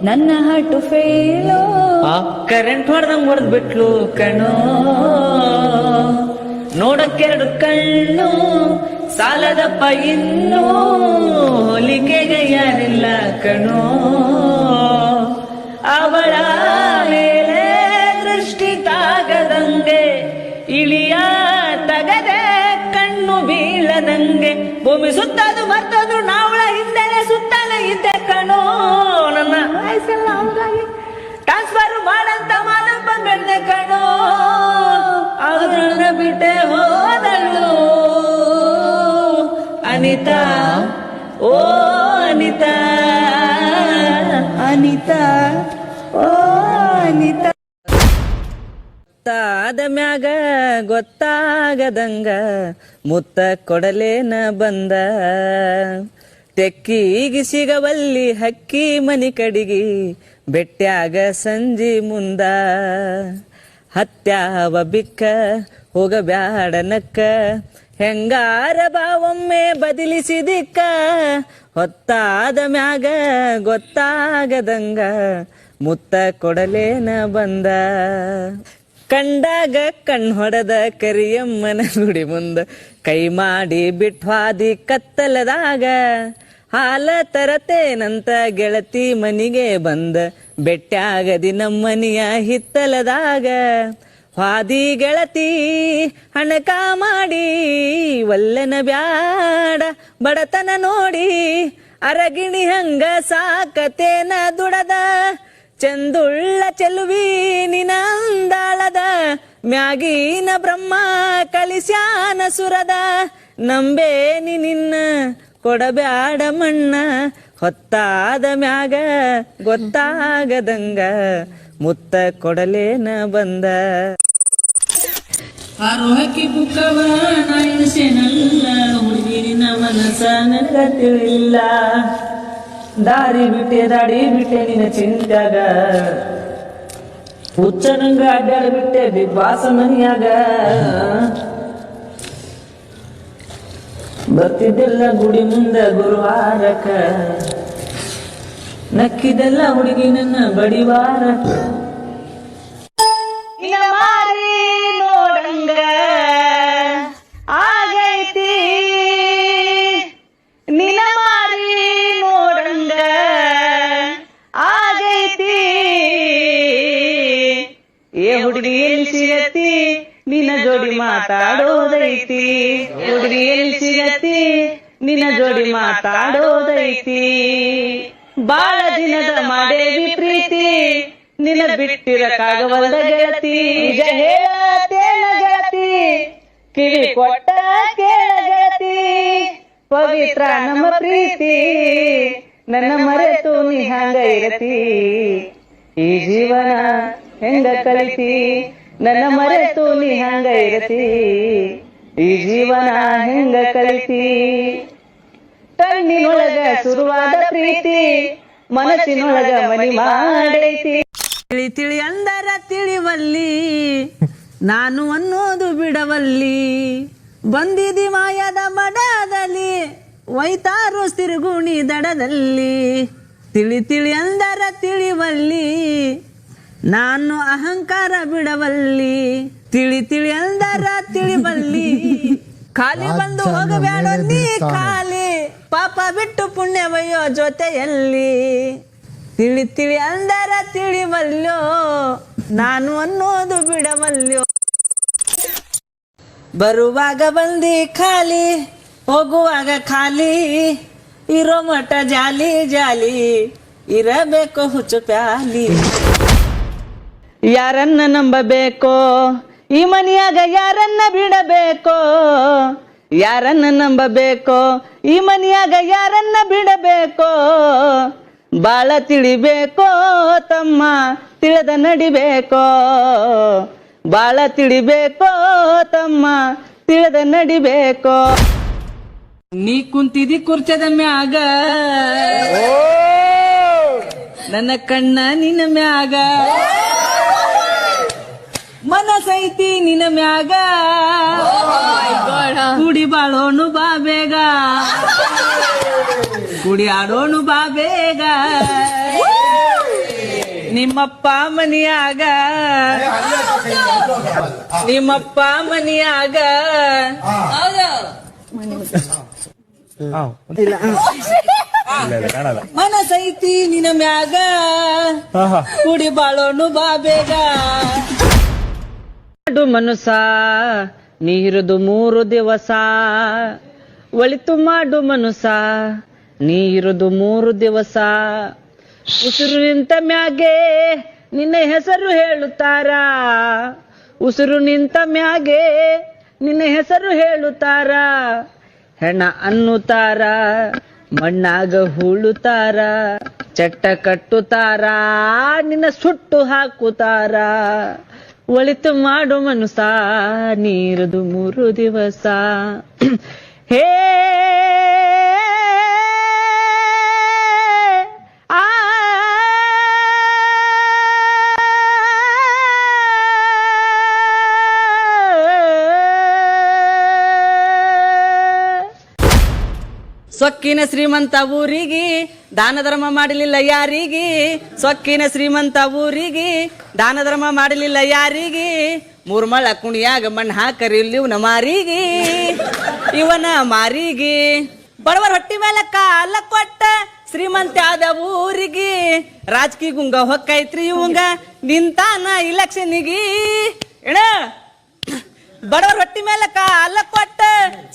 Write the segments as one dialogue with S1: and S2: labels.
S1: ನನ್ನ ಹಾಟು fail current ಹೊಡೆದಂಗ್ ಹೊಡೆದ್ ಬಿಟ್ಲು ಕಣೋ ನೋಡಕ್ಕೆರಡು ಕಣ್ಣು ಸಾಲದಪ್ಪ ಇನ್ನೂ ಹೋಲಿಕೆಗೆ ಯಾರಿಲ್ಲ ಕಣೋ ಅವಳ ಮೇಲೆ ದೃಷ್ಟಿ ತಾಗದಂಗೆ ಇಳಿಯ ತಗದೆ ಕಣ್ಣು ಬೀಳದಂಗೆ ಭೂಮಿ ಸುತ್ತದು ಮತ್ತದು ನಾವಳ ಹಿಂದೆನೆ ಸುತ್ತಲೇ ಇದ್ದೆ ಕಣೋ ನನ್ನ ವಯಸ್ಸೆಲ್ಲ ಅವಗಾಗಿ ಟ್ರಾನ್ಸ್ಫರ್ ಮಾಡಂತ ಮಾನಪ್ಪ ಬೆಳ್ದೆ ಕಣೋ ಅದನ್ನ ಬಿಟ್ಟೆ ಹೋದಳು ಅನಿತಾ ಓ ಅನಿತಾ ಅನಿತಾ ಓ ಅನಿತಾ ಗೊತ್ತಾದ ಮ್ಯಾಗ ಗೊತ್ತಾಗದಂಗ ಮುತ್ತ ಕೊಡಲೇನ ಬಂದ ತೆಕ್ಕಿಗಿ ಸಿಗವಲ್ಲಿ ಹಕ್ಕಿ ಮನಿ ಕಡಿಗಿ ಬೆಟ್ಟ್ಯಾಗ ಸಂಜಿ ಮುಂದ ಹತ್ಯಾವ ಬಿಕ್ಕ ಹೋಗಬ್ಯಾಡ ನಕ್ಕ ಹೆಂಗಾರ ಬಾವೊಮ್ಮೆ ಬದಲಿಸಿದಿಕ್ಕ ಹೊತ್ತಾದ ಮ್ಯಾಗ ಗೊತ್ತಾಗದಂಗ ಮುತ್ತ ಕೊಡಲೇನ ಬಂದ ಕಂಡಾಗ ಕಣ್ ಹೊಡೆದ ಕರಿಯಮ್ಮನ ಗುಡಿ ಮುಂದ ಕೈ ಮಾಡಿ ಬಿಟ್ವಾದಿ ಕತ್ತಲದಾಗ ಹಾಲ ತರತೇನಂತ ಗೆಳತಿ ಮನಿಗೆ ಬಂದ ಬೆಟ್ಟ್ಯಾಗದಿ ನಮ್ಮನಿಯ ಹಿತ್ತಲದಾಗ ಹಾದಿ ಗೆಳತಿ ಹಣಕ ಮಾಡಿ ಒಲ್ಲೆನ ಬ್ಯಾಡ ಬಡತನ ನೋಡಿ ಅರಗಿಣಿ ಹಂಗ ಸಾಕತೇನ ದುಡದ ಚಂದುಳ್ಳ ಚೆಲುವಿ ನಿನಂದಾಳದ ಮ್ಯಾಗಿನ ಬ್ರಹ್ಮ ಕಲಿಸ್ಯಾನ ಸುರದ ನಂಬೇನಿ ನಿನ್ನ ಕೊಡಬ್ಯಾಡ ಮಣ್ಣ ಹೊತ್ತಾದ ಮ್ಯಾಗ ಗೊತ್ತಾಗದಂಗ ಮುತ್ತ ಕೊಡಲೇನ ಬಂದ ಆರೋಹಕ್ಕೆ ಬುಕ್ಕವ ನಾಯಿಸೇನಲ್ಲ ಹುಡುಗಿನ ಮನಸ ನನಗ ತಿಳಿಲ್ಲ ದಾರಿ ಬಿಟ್ಟೆ ದಾಡಿ ಬಿಟ್ಟೆ ನಿನ್ನ ಚಿಂತ್ಯಾಗ ಹುಚ್ಚನಂಗ ಅಡ್ಡಾಡ ಬಿಟ್ಟೆ ಬಿಗ್ವಾಸ ಮನಿಯಾಗ ಬರ್ತಿದ್ದೆಲ್ಲ ಗುಡಿ ಮುಂದ ಗುರುವಾರಕ ನಕ್ಕಿದೆಲ್ಲ ಹುಡುಗಿ ನನ್ನ ಬಡಿವಾರಕ ನೋಡಂಗ ಆಗೈತಿ ನಿನ ಮಾರಿ ನೋಡಂಗ ಆಗೈತಿ ಏ ಹುಡುಗಿ ಎಲ್ಲಿ ಸಿಗತಿ ನಿನ್ನ ಜೋಡಿ ಮಾತಾಡೋದೈತಿ ಹುಡುಗಿ ಎಲ್ಲಿ ಸಿಗತಿ ನಿನ್ನ ಜೋಡಿ ಮಾತಾಡೋದೈತಿ ಬಾಳ ದಿನದ ಮಾಡೇವಿ ಪ್ರೀತಿ ನಿನ್ನ ಬಿಟ್ಟಿರಕ್ಕಾಗವಲ್ದ ಗೆಳತಿ ನಿಜ ಹೇಳತೇನ ಗೆಳತಿ ಕಿವಿ ಕೊಟ್ಟ ಕೇಳ ಗೆಳತಿ ಪವಿತ್ರ ನಮ್ಮ ಪ್ರೀತಿ ನನ್ನ ಮರೆತು ನೀ ಹಂಗ ಇರತಿ ಈ ಜೀವನ ಹೆಂಗ ಕಲಿತಿ ನನ್ನ ಮರೆತು ನೀ ಹಂಗ ಇರತಿ ಈ ಜೀವನ ಹೆಂಗ ಕಲಿತಿ ಕಣ್ಣಿನೊಳಗ ಶುರುವಾದ ಪ್ರೀತಿ ಮನಸ್ಸಿನೊಳಗ ಮನಿ ಮಾಡೈತಿ ತಿಳಿ ತಿಳಿ ಅಂದರ ತಿಳಿವಲ್ಲಿ ನಾನು ಅನ್ನೋದು ಬಿಡವಲ್ಲಿ ಬಂದಿದಿ ಮಾಯದ ಮಡದಲ್ಲಿ ಒಯ್ತಾರು ತಿರುಗುಣಿ ದಡದಲ್ಲಿ ತಿಳಿ ತಿಳಿ ಅಂದರ ತಿಳಿವಲ್ಲಿ ನಾನು ಅಹಂಕಾರ ಬಿಡವಲ್ಲಿ ತಿಳಿ ತಿಳಿ ಅಂದರ ತಿಳಿವಲ್ಲಿ ಖಾಲಿ ಬಂದು ಹೋಗಬೇಡ ನೀ ಖಾಲಿ ಪಾಪ ಬಿಟ್ಟು ಪುಣ್ಯವಯ್ಯೋ ಜೊತೆಯಲ್ಲಿ ತಿಳಿ ತಿಳಿ ಅಂದರ ತಿಳಿವಲ್ಲೋ ನಾನು ಅನ್ನೋದು ಬಿಡವಲ್ಲೋ ಬರುವಾಗ ಬಂದಿ ಖಾಲಿ ಹೋಗುವಾಗ ಖಾಲಿ ಇರೋ ಮಠ ಜಾಲಿ ಜಾಲಿ ಇರಬೇಕು ಹುಚ್ಚು ಪ್ಯಾಲಿ ಯಾರನ್ನ ನಂಬಬೇಕೋ ಈ ಮನೆಯಾಗ ಯಾರನ್ನ ಬಿಡಬೇಕೋ ಯಾರನ್ನ ನಂಬಬೇಕೋ ಈ ಮನೆಯಾಗ ಯಾರನ್ನ ಬಿಡಬೇಕೋ ಬಾಳ ತಿಳಿಬೇಕೋ ತಮ್ಮ ತಿಳಿದ ನಡಿಬೇಕೋ ಬಾಳ ತಿಳಿಬೇಕೋ ತಮ್ಮ ತಿಳಿದ ನಡಿಬೇಕೋ ನೀ ಕುಂತಿದಿ ಕುರ್ಚದ ಮ್ಯಾಗ ನನ್ನ ಕಣ್ಣ ನಿನ್ನ ಮ್ಯಾಗ ಮನಸೈತಿ ನಿನ್ನ ಮ್ಯಾಗ ಕೂಡಿ ಬಾಳೋನು ಬಾ ಬೇಗ ಕುಡಿ ಆಡೋನು ಬಾ ಬೇಗ ನಿಮ್ಮಪ್ಪ ಮನಿಯಾಗ ನಿಮ್ಮಪ್ಪ ಮನಿಯಾಗ ಮನಸೈತಿ ನಿನ್ನ ಮ್ಯಾಗ ಕುಡಿ ಬಾಳೋನು ಬಾ ಬೇಗ ಮಾಡು ಮನುಸ ನೀರುದು 3 ದಿವಸ ಒಳಿತು ಮಾಡು ಮನುಸ ನೀರುದು 3 ದಿವಸ ಉಸಿರು ನಿಂತ ಮ್ಯಾಗೆ ನಿನ್ನ ಹೆಸರು ಹೇಳುತ್ತಾರ ಉಸಿರು ನಿಂತ ಮ್ಯಾಗೆ ನಿನ್ನ ಹೆಸರು ಹೇಳುತ್ತಾರ ಹೆಣ ಅನ್ನುತ್ತಾರ ಮಣ್ಣಾಗ ಹೂಳುತ್ತಾರ ಚಟ್ಟ ಕಟ್ಟುತ್ತಾರ ನಿನ್ನ ಸುಟ್ಟು ಹಾಕುತ್ತಾರ ಒಳಿತು ಮಾಡು ಮನುಸ ನೀರುದು 3 ದಿವಸ ಹೇ ಸೊಕ್ಕಿನ ಶ್ರೀಮಂತ ಊರಿಗೆ ದಾನ ಧರ್ಮ ಮಾಡಲಿಲ್ಲ ಯಾರಿಗೆ ಸೊಕ್ಕಿನ ಶ್ರೀಮಂತ ಊರಿಗೆ ದಾನ ಧರ್ಮ ಮಾಡಲಿಲ್ಲ ಯಾರಿಗೆ 3 ಮಳ ಕುಣಿಯಾಗ ಮಣ್ಣು ಹಾಕರಿಲ್ಲಿವ್ನ ಮಾರಿಗೆ ಇವನ ಮಾರಿಗೆ ಬಡವರ ಹೊಟ್ಟಿ ಮೇಲೆ ಕಾಲ ಕೊಟ್ಟ ಶ್ರೀಮಂತ ಆದ ಊರಿಗೆ ರಾಜಕೀಯ ಗುಂಗ ಹೊಕ್ಕೈತ್ರಿ ಇವಂಗ ನಿಂತಾನ ಇಲೆಕ್ಷನ್ನಿಗೆ ಎಣ ಬಡವರ ಹೊಟ್ಟಿ ಮೇಲೆ ಕಾಲ ಕೊಟ್ಟ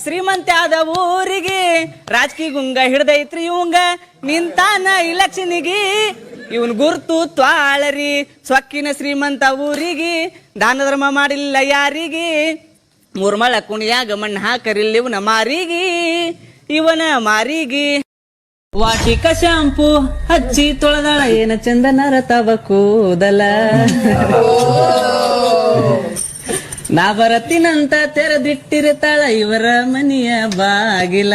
S1: ಶ್ರೀಮಂತ ಆದ ಊರಿಗೆ ರಾಜಕೀಯ ಗುಂಗ ಹಿಡ್ದೈತ್ರಿ ಇವಂಗ ನಿಂತಾನ ಇಲೆಕ್ಷನ್ನಿಗೆ ಇವನ್ ಗುರ್ತು ತ್ವಾಳರಿ ಸೊಕ್ಕಿನ ಶ್ರೀಮಂತ ಊರಿಗೆ ದಾನ ಧರ್ಮ ಮಾಡಿಲ್ಲ ಯಾರಿಗೆ 3 ಮಳ ಕುಣಿಯಾಗ ಮಣ್ಣು ಹಾಕರಿಲ್ಲ ಇವನ ಮಾರಿಗೆ ಇವನ ಮಾರಿಗೆ ವಾಟಿಕ ಶಾಂಪು ಹಚ್ಚಿ ತೊಳೆದಳ ಏನ ಚಂದನರ ತವ ಕೂದಲ ನಾ ಬರತ್ತಿನಂತ ತೆರೆದಿಟ್ಟಿರ್ತಾಳ ಇವರ ಮನೆಯ ಬಾಗಿಲ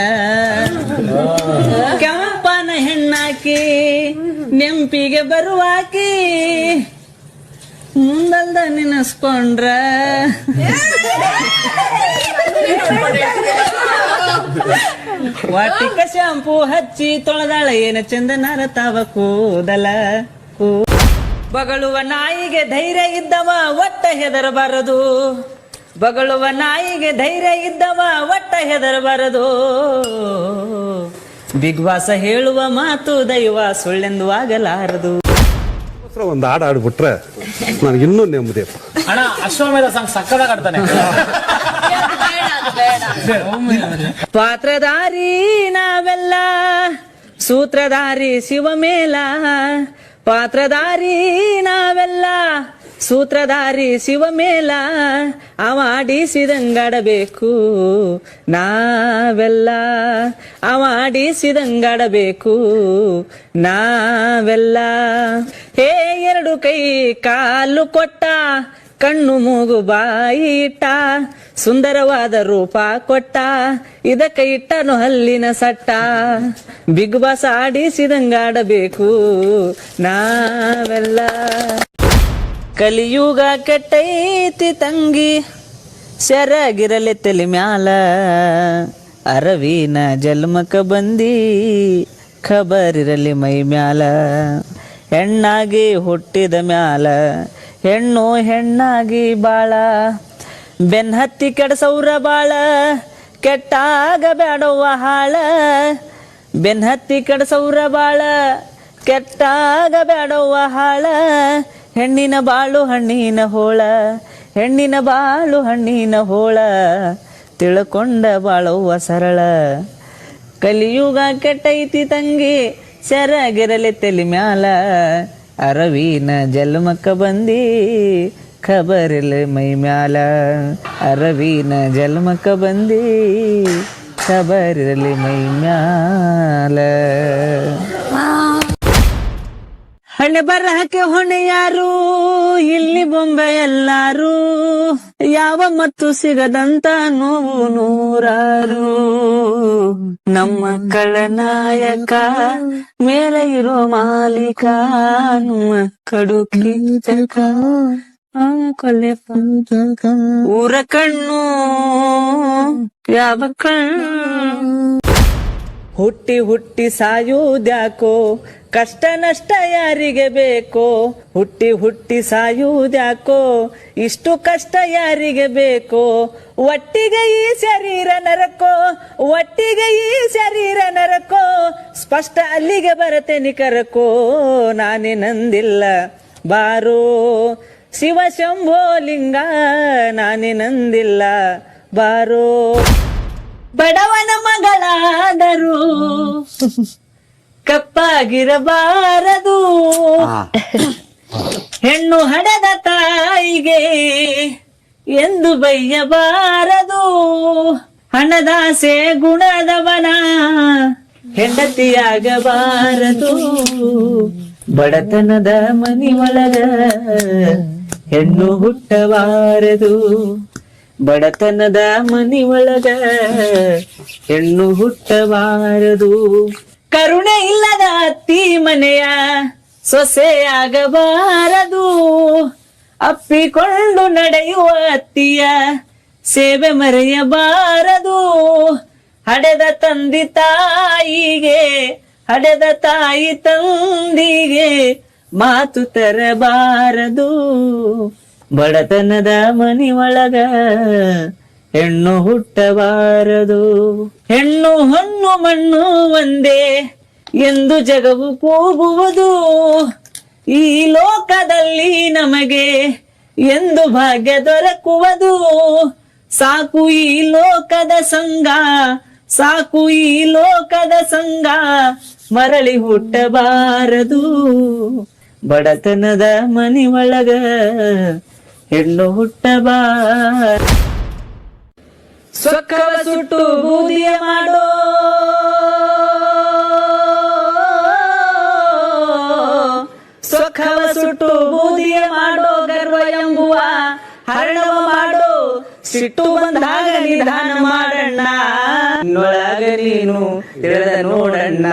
S1: ಕೆಂಪನ ಹೆಣ್ಣಾಕಿ ನೆಂಪಿಗೆ ಬರುವಾಕಿ ಮುಂದಲ್ದ ನೆನೆಸ್ಕೊಂಡ್ರ ವಾಟಿಕ ಶಾಂಪು ಹಚ್ಚಿ ತೊಳೆದಾಳ ಏನ ಚಂದನರ ತಾವ ಕೂದಲ ಬಗಳುವ ನಾಯಿಗೆ ಧೈರ್ಯ ಇದ್ದವ ಒಟ್ಟ ಹೆದರಬಾರದು ಬಗಳುವ ನಾಯಿಗೆ ಧೈರ್ಯ ಇದ್ದವ ಒಟ್ಟ ಹೆದರಬಾರದು ಬಿಗ್ ಬಾಸ್ ಹೇಳುವ ಮಾತು ದೈವ ಸುಳ್ಳೆಂದು ಆಗಲಾರದು
S2: ಒಂದು ಹಾಡು ಆಡ್ಬಿಟ್ರೆ ನನಗೆ ಇನ್ನೂ ನೆಮ್ಮದಿ
S3: ಅಣ್ಣ ಅಶ್ವಮೇಧ ಸಾಂಗ್ ಸಕ್ಕದಾಗ ಆಡ್ತಾನೆ
S1: ಪಾತ್ರಧಾರಿ ನಾವೆಲ್ಲ ಸೂತ್ರಧಾರಿ ಶಿವಮೇಲ ಪಾತ್ರಧಾರಿ ನಾವೆಲ್ಲ ಸೂತ್ರಧಾರಿ ಶಿವಮೇಲ ಅವಾಡಿಸಿದಂಗಾಡಬೇಕು ನಾವೆಲ್ಲ ಅವಾಡಿಸಿದಂಗಾಡಬೇಕು ನಾವೆಲ್ಲ ಹೇ 2 ಕೈ ಕಾಲು ಕೊಟ್ಟ ಕಣ್ಣು ಮೂಗು ಬಾಯಿ ಇಟ್ಟ ಸುಂದರವಾದ ರೂಪ ಕೊಟ್ಟ ಇದಕ್ಕೆ ಇಟ್ಟನು ಹಲ್ಲಿನ ಸಟ್ಟ ಬಿಗ್ ಬಾಸ್ ಆಡಿಸಿದಂಗಾಡಬೇಕು ನಾವೆಲ್ಲ ಕಲಿಯುಗ ಕೆಟ್ಟೈತಿ ತಂಗಿ ಸೆರಗಿರಲಿ ತಲೆ ಮ್ಯಾಲ ಅರವಿನ ಜನ್ಮಕ ಬಂದಿ ಖಬರಿರಲಿ ಮೈ ಮ್ಯಾಲ ಹೆಣ್ಣಾಗಿ ಹುಟ್ಟಿದ ಮ್ಯಾಲ ಹೆಣ್ಣು ಹೆಣ್ಣಾಗಿ ಬಾಳ ಬೆನ್ನತ್ತಿ ಕೆಡಸೌರ ಬಾಳ ಕೆಟ್ಟಾಗ ಬೇಡವ್ವ ಹಾಳ ಬೆನ್ನತ್ತಿ ಕೆಡಸೌರ ಬಾಳ ಕೆಟ್ಟಾಗ ಬೇಡವ್ವ ಹಾಳ ಹೆಣ್ಣಿನ ಬಾಳು ಹಣ್ಣಿನ ಹೋಳ ಹೆಣ್ಣಿನ ಬಾಳು ಹಣ್ಣಿನ ಹೋಳ ತಿಳ್ಕೊಂಡ ಬಾಳವ್ವ ಸರಳ ಕಲಿಯುಗ ಕೆಟ್ಟೈತಿ ತಂಗಿ ಸೆರಗಿರಲಿ ತಲೆ ಮ್ಯಾಲ ಅರವಿನ ಜನ್ಮಕ್ಕ ಬಂದಿ ಖಬರಿಲ್ಲ ಮೈ ಮ್ಯಾಲ ಅರವಿನ ಜನ್ಮಕ್ಕ ಬಂದಿ ಖಬರಿರಲಿ ಮೈ ಮ್ಯಾಲ ಹಣೆ ಬರಹಕ್ಕೆ ಹೊಣೆ ಯಾರು ಇಲ್ಲಿ ಬೊಂಬೆ ಎಲ್ಲಾರು ಯಾವ ಮತ್ತು ಸಿಗದಂತ ನೋವು ನೂರಾರು ನಮ್ಮ ಕಳನಾಯಕ ಮೇಲೆ ಇರೋ ಮಾಲೀಕ ನಮ್ಮ ಕಡು ಕೀಚಕ ಕೊಲೆ ಊರ ಕಣ್ಣು ಯಾವ ಕಣ್ಣು ಹುಟ್ಟಿ ಹುಟ್ಟಿ ಸಾಯುವುದ್ಯಾಕೋ ಕಷ್ಟ ನಷ್ಟ ಯಾರಿಗೆ ಬೇಕೋ ಹುಟ್ಟಿ ಹುಟ್ಟಿ ಸಾಯುವುದ್ಯಾಕೋ ಇಷ್ಟು ಕಷ್ಟ ಯಾರಿಗೆ ಬೇಕೋ ಒಟ್ಟಿಗೆ ಈ ಶರೀರ ನರಕೋ ಒಟ್ಟಿಗೆ ಈ ಶರೀರ ನರಕೋ ಸ್ಪಷ್ಟ ಅಲ್ಲಿಗೆ ಬರತೇನಿ ಕರಕೋ ನಾನೇ ನಂದಿಲ್ಲ ಬಾರೋ ಶಿವ ಶಂಭೋ ಲಿಂಗ ನಾನೇ ನಂದಿಲ್ಲ ಬಾರೋ ಬಡವನ ಮಗಳಾದರೂ ಕಪ್ಪಾಗಿರಬಾರದು ಹೆಣ್ಣು ಹಡೆದ ತಾಯಿಗೆ ಎಂದು ಬೈಯಬಾರದು ಹಣದಾಸೆ ಗುಣದವನ ಹೆಂಡತಿಯಾಗಬಾರದು ಬಡತನದ ಮನಿ ಒಳಗ ಹೆಣ್ಣು ಹುಟ್ಟಬಾರದು ಬಡತನದ ಮನಿ ಒಳಗ ಹೆಣ್ಣು ಹುಟ್ಟಬಾರದು ಕರುಣೆ ಇಲ್ಲದ ಅತ್ತಿ ಮನೆಯ ಸೊಸೆಯಾಗಬಾರದು ಅಪ್ಪಿಕೊಂಡು ನಡೆಯುವ ಅತ್ತಿಯ ಸೇವೆ ಮರೆಯಬಾರದು ಹಡೆದ ತಂದಿ ತಾಯಿಗೆ ಹಡೆದ ತಾಯಿ ತಂದಿಗೆ ಮಾತು ತರಬಾರದು ಬಡತನದ ಮನಿ ಒಳಗ ಹೆಣ್ಣು ಹುಟ್ಟಬಾರದು ಹೆಣ್ಣು ಹೊಣ್ಣು ಮಣ್ಣು ಒಂದೇ ಎಂದು ಜಗವು ಕೂಗುವುದು ಈ ಲೋಕದಲ್ಲಿ ನಮಗೆ ಎಂದು ಭಾಗ್ಯ ದೊರಕುವುದು ಸಾಕು ಈ ಲೋಕದ ಸಂಗ ಸಾಕು ಈ ಲೋಕದ ಸಂಗ ಮರಳಿ ಹುಟ್ಟಬಾರದು ಬಡತನದ ಮನಿ ಒಳಗ ಹೆಣ್ಣು ಹುಟ್ಟಬಾರ ಸೊಕ್ಕವ ಸುಟ್ಟು ಬೂದಿಯ ಮಾಡೋ ಸೊಕ್ಕವ ಸುಟ್ಟು ಬೂದಿಯ ಮಾಡೋ ಗರ್ವ ಎಂಬುವ ಹರಣವ ಮಾಡೋ ಸಿಟ್ಟು ಬಂದಾಗ ನಿಧಾನ ಮಾಡಣ್ಣ ನಿನ್ನೊಳಗ ನೀನು ತಿಳಿದ ನೋಡಣ್ಣ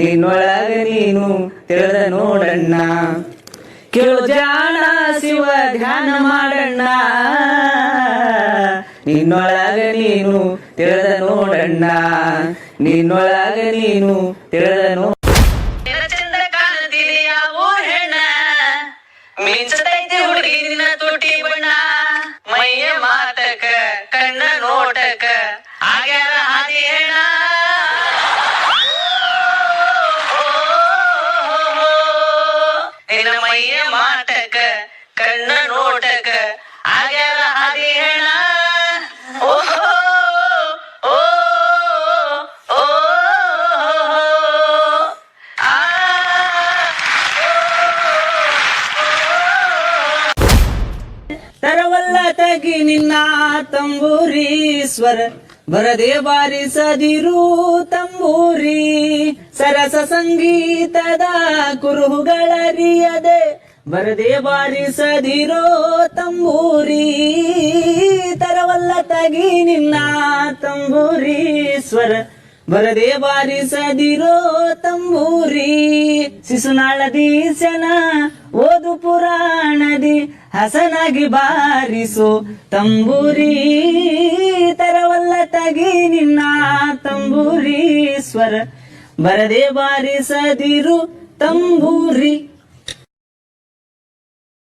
S1: ನಿನ್ನೊಳಗ ನೀನು ತಿಳಿದ ನೋಡಣ್ಣ ಕೇಳು ಜಾಣ ಶಿವ ಧ್ಯಾನ ಮಾಡಣ್ಣ ನಿನ್ನೊಳಗ ನೀನು ತಿಳಿದ ನೋಡಣ್ಣ ನಿನ್ನೊಳಗ ನೀನು ತಿಳಿದ ನೋಡ ಚಂದ್ರ ಕಾಣದಿಲಿ ಯಾವ ಹೆಣ್ಣ ಮಿಂಚತೈತಿ ಹುಡುಗಿ ನಿನ್ನ ತುಟಿ ಬಣ್ಣ ಮೈಯ ಮಾತಕ ಕಣ್ಣ ನೋಟಕ ಆಗ್ಯಾರ ಹಾದಿ ಹೆಣ ನಿನ್ನ ಮೈಯ ಮಾಟಕ ಕಣ್ಣ ನೋಟಕ ಆಗ್ಯಾರ ಹಾದಿ ಹೆಣ ಓಹೋ ಓ ಓ ಆ ತರವಲ್ಲ ತಗಿ ನಿನ್ನ ತಂಬೂರೀಶ್ವರ ಬರದೆ ಬಾರಿಸದಿರು ತಂಬೂರಿ ಸರಸ ಸಂಗೀತದ ಕುರುಹುಗಳರಿಯದೆ ಬರದೆ ಬಾರಿಸದಿರೋ ತಂಬೂರಿ ತರವಲ್ಲ ತಗಿ ನಿನ್ನ ತಂಬೂರೀಶ್ವರ ಬರದೆ ಬಾರಿಸದಿರೋ ತಂಬೂರಿ ಶಿಶುನಾಳದೀಶನ ಓದು ಪುರಾಣದಿ ಹಸನಾಗಿ ಬಾರಿಸೋ ತಂಬೂರಿ ತರವಲ್ಲ ತಗಿ ನಿನ್ನ ತಂಬೂರೀಶ್ವರ ಬರದೆ ಬಾರಿಸದಿರು ತಂಬೂರಿ